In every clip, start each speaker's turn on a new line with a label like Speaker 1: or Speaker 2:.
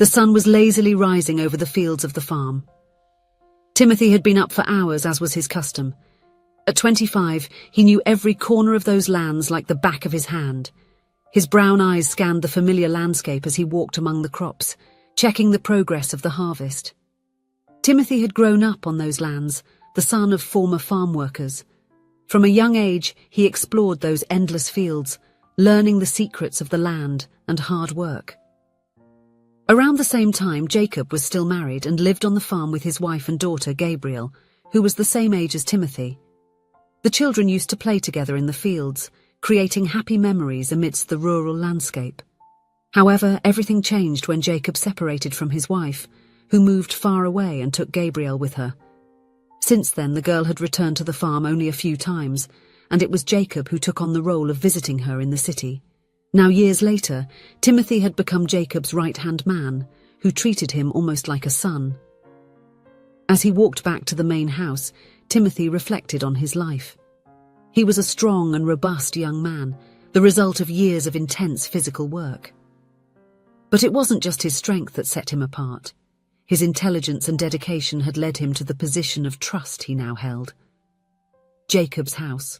Speaker 1: The sun was lazily rising over the fields of the farm. Timothy had been up for hours, as was his custom. At 25, he knew every corner of those lands like the back of his hand. His brown eyes scanned the familiar landscape as he walked among the crops, checking the progress of the harvest. Timothy had grown up on those lands, the son of former farm workers. From a young age, he explored those endless fields, learning the secrets of the land and hard work. Around the same time, Jacob was still married and lived on the farm with his wife and daughter, Gabriel, who was the same age as Timothy. The children used to play together in the fields, creating happy memories amidst the rural landscape. However, everything changed when Jacob separated from his wife, who moved far away and took Gabriel with her. Since then, the girl had returned to the farm only a few times, and it was Jacob who took on the role of visiting her in the city. Now, years later, Timothy had become Jacob's right-hand man, who treated him almost like a son. As he walked back to the main house, Timothy reflected on his life. He was a strong and robust young man, the result of years of intense physical work. But it wasn't just his strength that set him apart. His intelligence and dedication had led him to the position of trust he now held. Jacob's house,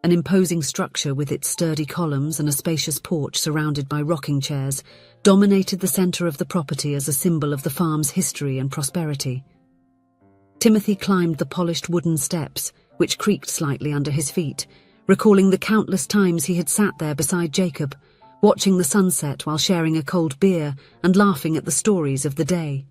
Speaker 1: an imposing structure with its sturdy columns and a spacious porch surrounded by rocking chairs, dominated the center of the property as a symbol of the farm's history and prosperity. Timothy climbed the polished wooden steps, which creaked slightly under his feet, recalling the countless times he had sat there beside Jacob, watching the sunset while sharing a cold beer and laughing at the stories of the day.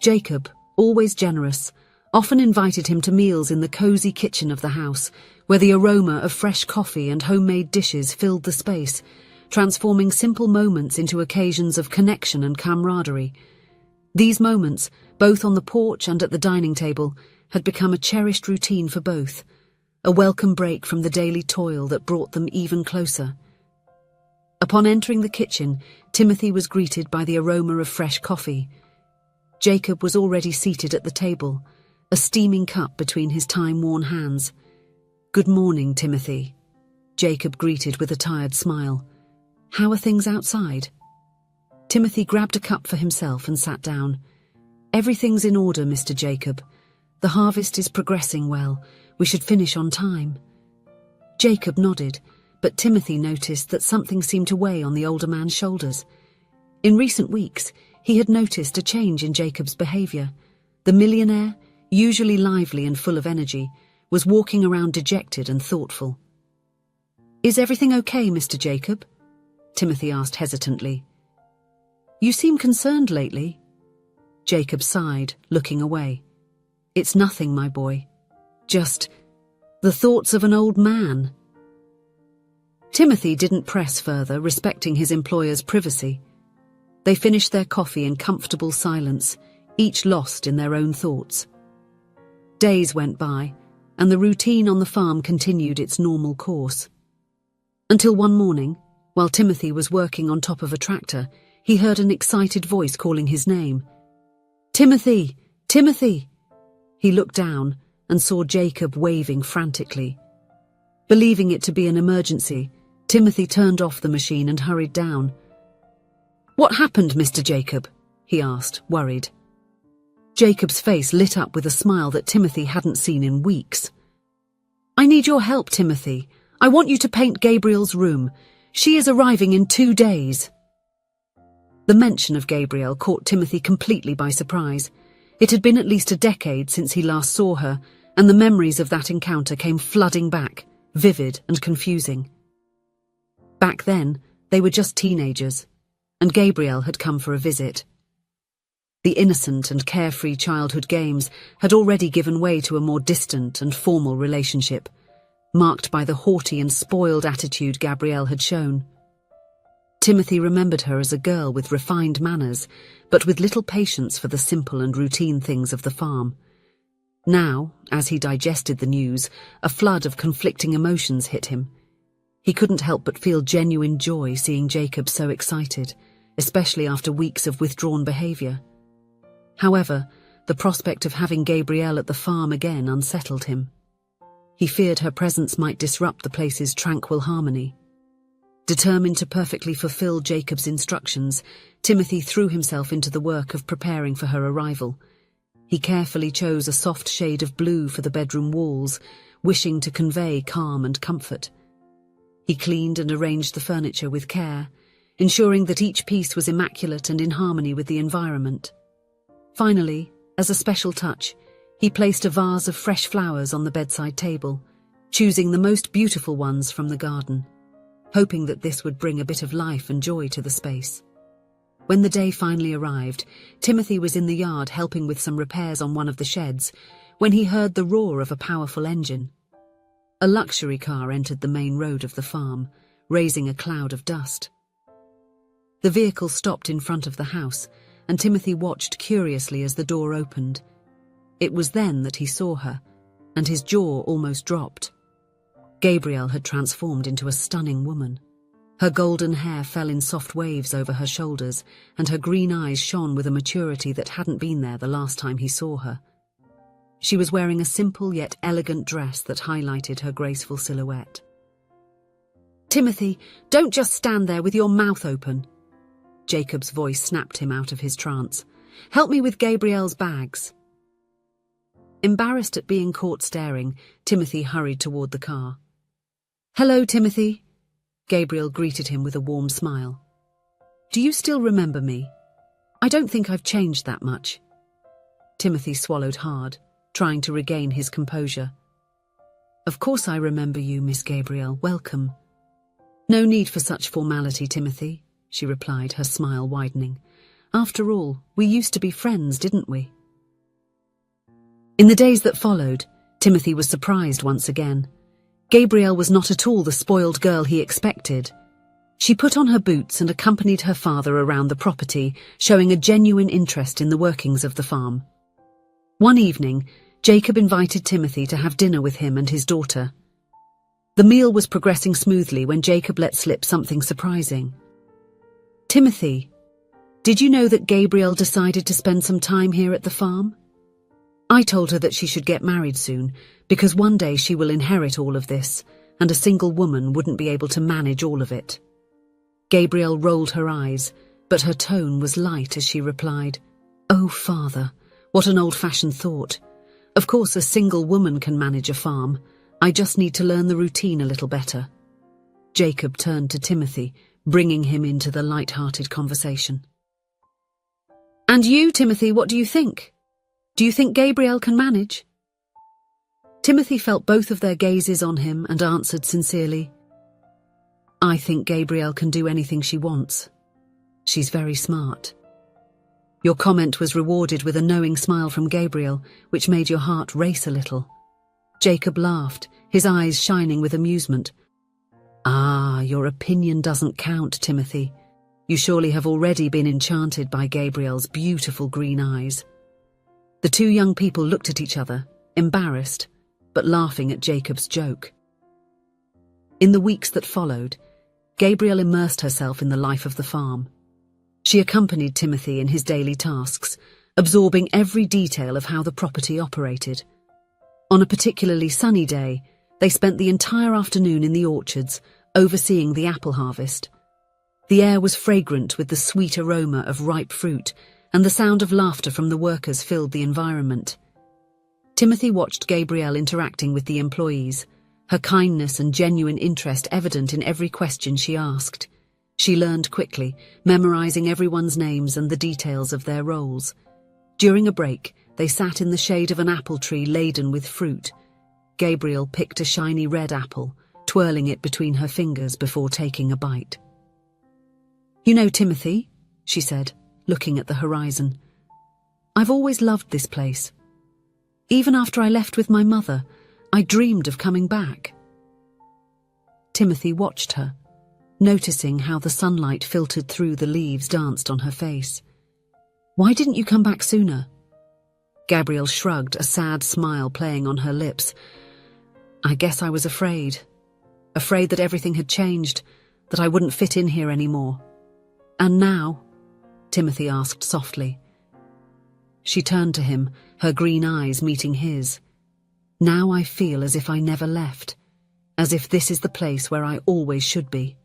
Speaker 1: Jacob, always generous, often invited him to meals in the cozy kitchen of the house, where the aroma of fresh coffee and homemade dishes filled the space, transforming simple moments into occasions of connection and camaraderie. These moments, both on the porch and at the dining table, had become a cherished routine for both, a welcome break from the daily toil that brought them even closer. Upon entering the kitchen, Timothy was greeted by the aroma of fresh coffee. Jacob was already seated at the table, a steaming cup between his time-worn hands. "Good morning, Timothy," Jacob greeted with a tired smile. "How are things outside?" Timothy grabbed a cup for himself and sat down. "Everything's in order, Mr. Jacob. The harvest is progressing well. We should finish on time." Jacob nodded, but Timothy noticed that something seemed to weigh on the older man's shoulders. In recent weeks, he had noticed a change in Jacob's behavior. The millionaire, usually lively and full of energy, was walking around dejected and thoughtful. "Is everything okay, Mr. Jacob?" Timothy asked hesitantly. "You seem concerned lately." Jacob sighed, looking away. "It's nothing, my boy. Just the thoughts of an old man." Timothy didn't press further, respecting his employer's privacy. They finished their coffee in comfortable silence, each lost in their own thoughts. Days went by, and the routine on the farm continued its normal course. Until one morning, while Timothy was working on top of a tractor, he heard an excited voice calling his name. "Timothy! Timothy!" He looked down and saw Jacob waving frantically. Believing it to be an emergency, Timothy turned off the machine and hurried down. "What happened, Mr. Jacob?" he asked, worried. Jacob's face lit up with a smile that Timothy hadn't seen in weeks. "I need your help, Timothy. I want you to paint Gabriel's room. She is arriving in 2 days." The mention of Gabriel caught Timothy completely by surprise. It had been at least a decade since he last saw her, and the memories of that encounter came flooding back, vivid and confusing. Back then, they were just teenagers, and Gabriel had come for a visit. The innocent and carefree childhood games had already given way to a more distant and formal relationship, marked by the haughty and spoiled attitude Gabrielle had shown. Timothy remembered her as a girl with refined manners, but with little patience for the simple and routine things of the farm. Now, as he digested the news, a flood of conflicting emotions hit him. He couldn't help but feel genuine joy seeing Jacob so excited, especially after weeks of withdrawn behavior. However, the prospect of having Gabrielle at the farm again unsettled him. He feared her presence might disrupt the place's tranquil harmony. Determined to perfectly fulfill Jacob's instructions, Timothy threw himself into the work of preparing for her arrival. He carefully chose a soft shade of blue for the bedroom walls, wishing to convey calm and comfort. He cleaned and arranged the furniture with care, ensuring that each piece was immaculate and in harmony with the environment. Finally, as a special touch, he placed a vase of fresh flowers on the bedside table, choosing the most beautiful ones from the garden, hoping that this would bring a bit of life and joy to the space. When the day finally arrived, Timothy was in the yard helping with some repairs on one of the sheds when he heard the roar of a powerful engine. A luxury car entered the main road of the farm, raising a cloud of dust. The vehicle stopped in front of the house, and Timothy watched curiously as the door opened. It was then that he saw her, and his jaw almost dropped. Gabrielle had transformed into a stunning woman. Her golden hair fell in soft waves over her shoulders, and her green eyes shone with a maturity that hadn't been there the last time he saw her. She was wearing a simple yet elegant dress that highlighted her graceful silhouette. "Timothy, don't just stand there with your mouth open." Jacob's voice snapped him out of his trance. "Help me with Gabrielle's bags." Embarrassed at being caught staring, Timothy hurried toward the car. "Hello, Timothy." Gabrielle greeted him with a warm smile. "Do you still remember me? I don't think I've changed that much." Timothy swallowed hard, trying to regain his composure. "Of course I remember you, Miss Gabrielle. Welcome." "No need for such formality, Timothy," she replied, her smile widening. "After all, we used to be friends, didn't we?" In the days that followed, Timothy was surprised once again. Gabrielle was not at all the spoiled girl he expected. She put on her boots and accompanied her father around the property, showing a genuine interest in the workings of the farm. One evening, Jacob invited Timothy to have dinner with him and his daughter. The meal was progressing smoothly when Jacob let slip something surprising. "Timothy, did you know that Gabrielle decided to spend some time here at the farm? I told her that she should get married soon, because one day she will inherit all of this, and a single woman wouldn't be able to manage all of it." Gabrielle rolled her eyes, but her tone was light as she replied, "Oh, father, what an old-fashioned thought. Of course a single woman can manage a farm. I just need to learn the routine a little better." Jacob turned to Timothy, bringing him into the light-hearted conversation. "And you, Timothy, what do you think? Do you think Gabrielle can manage?" Timothy felt both of their gazes on him and answered sincerely, "I think Gabrielle can do anything she wants. She's very smart." Your comment was rewarded with a knowing smile from Gabrielle, which made your heart race a little. Jacob laughed, his eyes shining with amusement. "Ah, your opinion doesn't count, Timothy. You surely have already been enchanted by Gabrielle's beautiful green eyes." The two young people looked at each other, embarrassed, but laughing at Jacob's joke. In the weeks that followed, Gabrielle immersed herself in the life of the farm. She accompanied Timothy in his daily tasks, absorbing every detail of how the property operated. On a particularly sunny day, they spent the entire afternoon in the orchards, overseeing the apple harvest. The air was fragrant with the sweet aroma of ripe fruit, and the sound of laughter from the workers filled the environment. Timothy watched Gabrielle interacting with the employees, her kindness and genuine interest evident in every question she asked. She learned quickly, memorizing everyone's names and the details of their roles. During a break, they sat in the shade of an apple tree laden with fruit. Gabrielle picked a shiny red apple, twirling it between her fingers before taking a bite. "You know, Timothy," she said, looking at the horizon, "I've always loved this place. Even after I left with my mother, I dreamed of coming back." Timothy watched her, noticing how the sunlight filtered through the leaves danced on her face. "Why didn't you come back sooner?" Gabrielle shrugged, a sad smile playing on her lips. "I guess I was afraid that everything had changed, that I wouldn't fit in here anymore." "And now?" Timothy asked softly. She turned to him, her green eyes meeting his. "Now I feel as if I never left, as if this is the place where I always should be."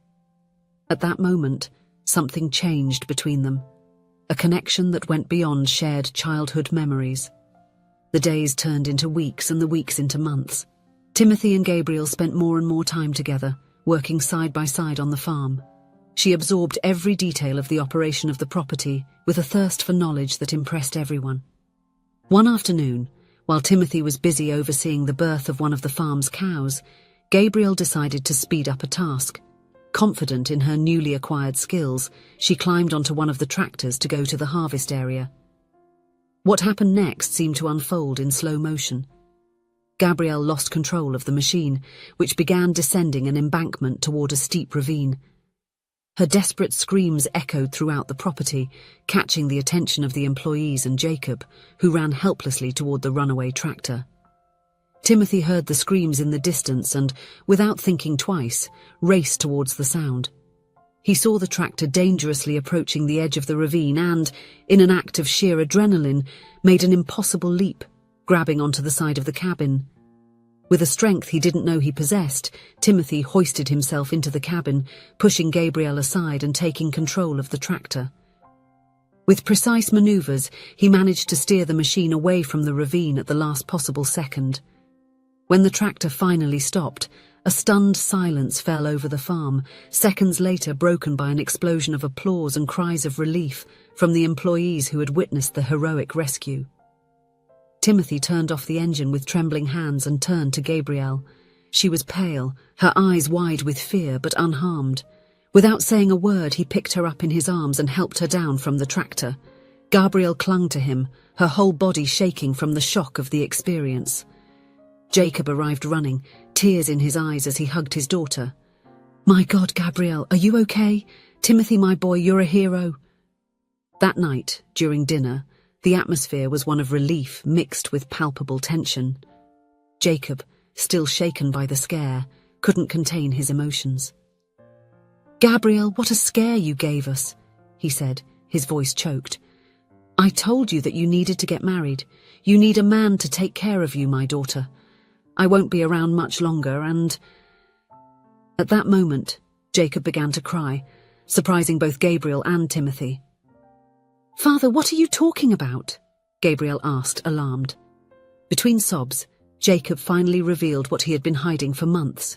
Speaker 1: At that moment, something changed between them, a connection that went beyond shared childhood memories. The days turned into weeks and the weeks into months. Timothy and Gabriel spent more and more time together, working side by side on the farm. She absorbed every detail of the operation of the property with a thirst for knowledge that impressed everyone. One afternoon, while Timothy was busy overseeing the birth of one of the farm's cows, Gabriel decided to speed up a task. Confident in her newly acquired skills, she climbed onto one of the tractors to go to the harvest area. What happened next seemed to unfold in slow motion. Gabrielle lost control of the machine, which began descending an embankment toward a steep ravine. Her desperate screams echoed throughout the property, catching the attention of the employees and Jacob, who ran helplessly toward the runaway tractor. Timothy heard the screams in the distance and, without thinking twice, raced towards the sound. He saw the tractor dangerously approaching the edge of the ravine and, in an act of sheer adrenaline, made an impossible leap, grabbing onto the side of the cabin. With a strength he didn't know he possessed, Timothy hoisted himself into the cabin, pushing Gabriel aside and taking control of the tractor. With precise maneuvers, he managed to steer the machine away from the ravine at the last possible second. When the tractor finally stopped, a stunned silence fell over the farm, seconds later broken by an explosion of applause and cries of relief from the employees who had witnessed the heroic rescue. Timothy turned off the engine with trembling hands and turned to Gabrielle. She was pale, her eyes wide with fear but unharmed. Without saying a word, he picked her up in his arms and helped her down from the tractor. Gabrielle clung to him, her whole body shaking from the shock of the experience. Jacob arrived running, tears in his eyes as he hugged his daughter. "My God, Gabrielle, are you okay? Timothy, my boy, you're a hero." That night, during dinner, the atmosphere was one of relief mixed with palpable tension. Jacob, still shaken by the scare, couldn't contain his emotions. "Gabrielle, what a scare you gave us," he said, his voice choked. "I told you that you needed to get married. You need a man to take care of you, my daughter. I won't be around much longer and—" At that moment, Jacob began to cry, surprising both Gabriel and Timothy. "Father, what are you talking about?" Gabriel asked, alarmed. Between sobs, Jacob finally revealed what he had been hiding for months.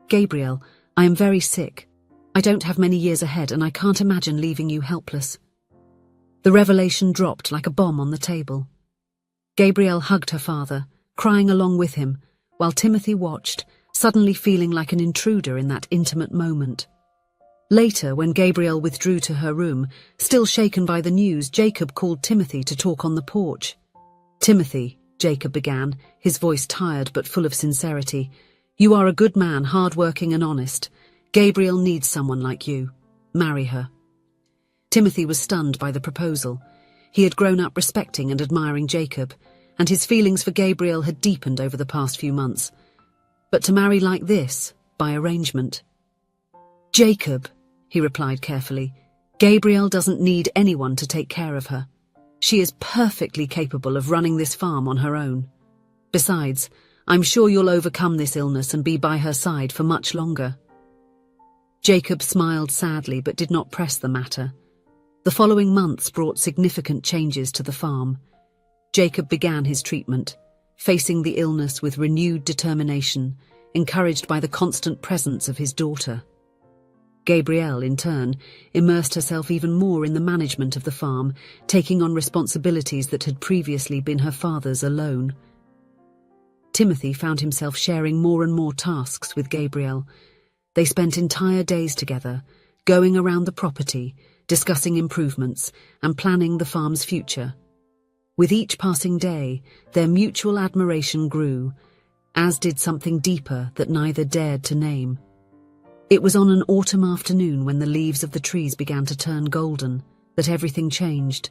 Speaker 1: "Gabriel, I am very sick. I don't have many years ahead and I can't imagine leaving you helpless." The revelation dropped like a bomb on the table. Gabriel hugged her father, crying along with him, while Timothy watched, suddenly feeling like an intruder in that intimate moment. Later, when Gabriel withdrew to her room, still shaken by the news, Jacob called Timothy to talk on the porch. "Timothy," Jacob began, his voice tired but full of sincerity, "you are a good man, hard-working and honest. Gabriel needs someone like you. Marry her." Timothy was stunned by the proposal. He had grown up respecting and admiring Jacob, and his feelings for Gabriel had deepened over the past few months. But to marry like this, by arrangement— "Jacob," he replied carefully, "Gabriel doesn't need anyone to take care of her. She is perfectly capable of running this farm on her own. Besides, I'm sure you'll overcome this illness and be by her side for much longer." Jacob smiled sadly but did not press the matter. The following months brought significant changes to the farm. Jacob began his treatment, facing the illness with renewed determination, encouraged by the constant presence of his daughter. Gabrielle, in turn, immersed herself even more in the management of the farm, taking on responsibilities that had previously been her father's alone. Timothy found himself sharing more and more tasks with Gabrielle. They spent entire days together, going around the property, discussing improvements, and planning the farm's future. With each passing day, their mutual admiration grew, as did something deeper that neither dared to name. It was on an autumn afternoon when the leaves of the trees began to turn golden that everything changed.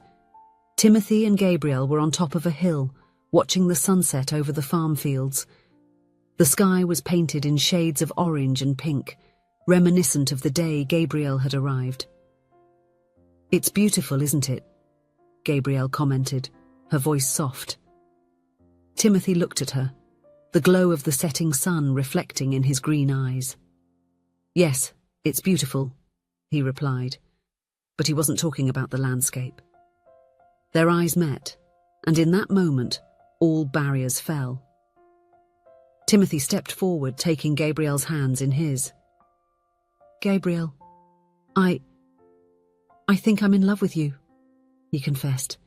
Speaker 1: Timothy and Gabriel were on top of a hill, watching the sunset over the farm fields. The sky was painted in shades of orange and pink, reminiscent of the day Gabriel had arrived. "It's beautiful, isn't it?" Gabrielle commented, her voice soft. Timothy looked at her, the glow of the setting sun reflecting in his green eyes. "Yes, it's beautiful," he replied, but he wasn't talking about the landscape. Their eyes met, and in that moment, all barriers fell. Timothy stepped forward, taking Gabriel's hands in his. "Gabriel, I think I'm in love with you," he confessed,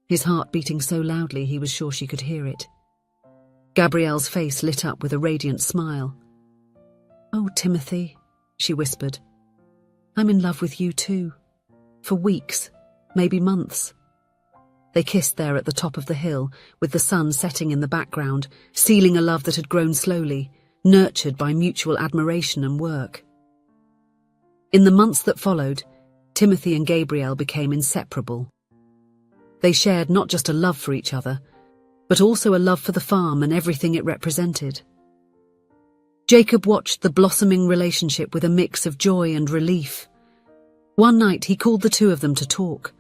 Speaker 1: his heart beating so loudly he was sure she could hear it. Gabrielle's face lit up with a radiant smile. "Oh, Timothy," she whispered, "I'm in love with you too. For weeks, maybe months." They kissed there at the top of the hill, with the sun setting in the background, sealing a love that had grown slowly, nurtured by mutual admiration and work. In the months that followed, Timothy and Gabrielle became inseparable. They shared not just a love for each other, but also a love for the farm and everything it represented. Jacob watched the blossoming relationship with a mix of joy and relief. One night he called the two of them to talk.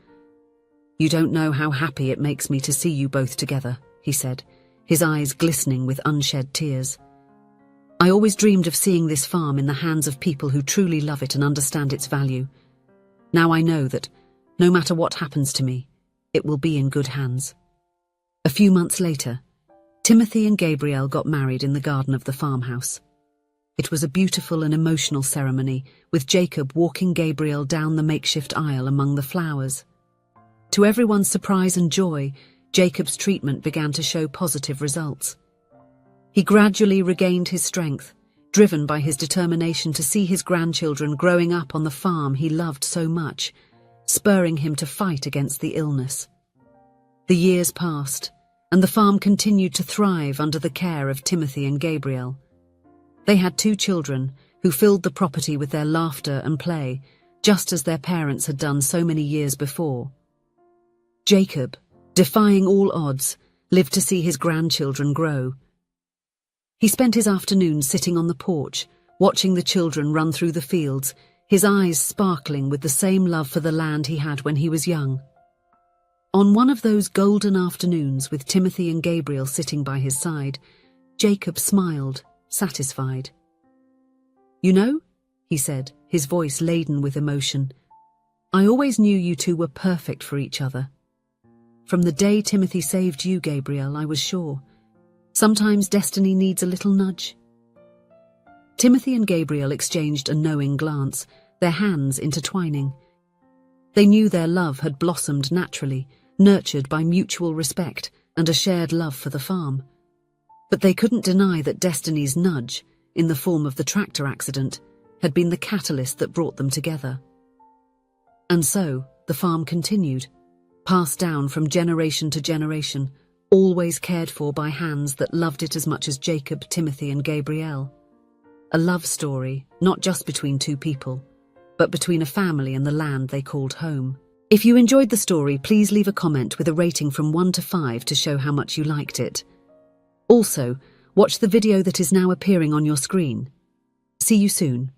Speaker 1: "You don't know how happy it makes me to see you both together," he said, his eyes glistening with unshed tears. "I always dreamed of seeing this farm in the hands of people who truly love it and understand its value. Now I know that, no matter what happens to me, it will be in good hands." A few months later, Timothy and Gabrielle got married in the garden of the farmhouse. It was a beautiful and emotional ceremony, with Jacob walking Gabrielle down the makeshift aisle among the flowers. To everyone's surprise and joy, Jacob's treatment began to show positive results. He gradually regained his strength, driven by his determination to see his grandchildren growing up on the farm he loved so much, spurring him to fight against the illness. The years passed, and the farm continued to thrive under the care of Timothy and Gabrielle. They had 2 children who filled the property with their laughter and play, just as their parents had done so many years before. Jacob, defying all odds, lived to see his grandchildren grow. He spent his afternoons sitting on the porch, watching the children run through the fields, his eyes sparkling with the same love for the land he had when he was young. On one of those golden afternoons, with Timothy and Gabriel sitting by his side, Jacob smiled, satisfied. "You know," he said, his voice laden with emotion, "I always knew you two were perfect for each other. From the day Timothy saved you, Gabriel, I was sure. Sometimes destiny needs a little nudge." Timothy and Gabriel exchanged a knowing glance, their hands intertwining. They knew their love had blossomed naturally, nurtured by mutual respect and a shared love for the farm. But they couldn't deny that destiny's nudge, in the form of the tractor accident, had been the catalyst that brought them together. And so, the farm continued, passed down from generation to generation, always cared for by hands that loved it as much as Jacob, Timothy and Gabrielle. A love story, not just between 2 people, but between a family and the land they called home. If you enjoyed the story, please leave a comment with a rating from 1 to 5 to show how much you liked it. Also, watch the video that is now appearing on your screen. See you soon.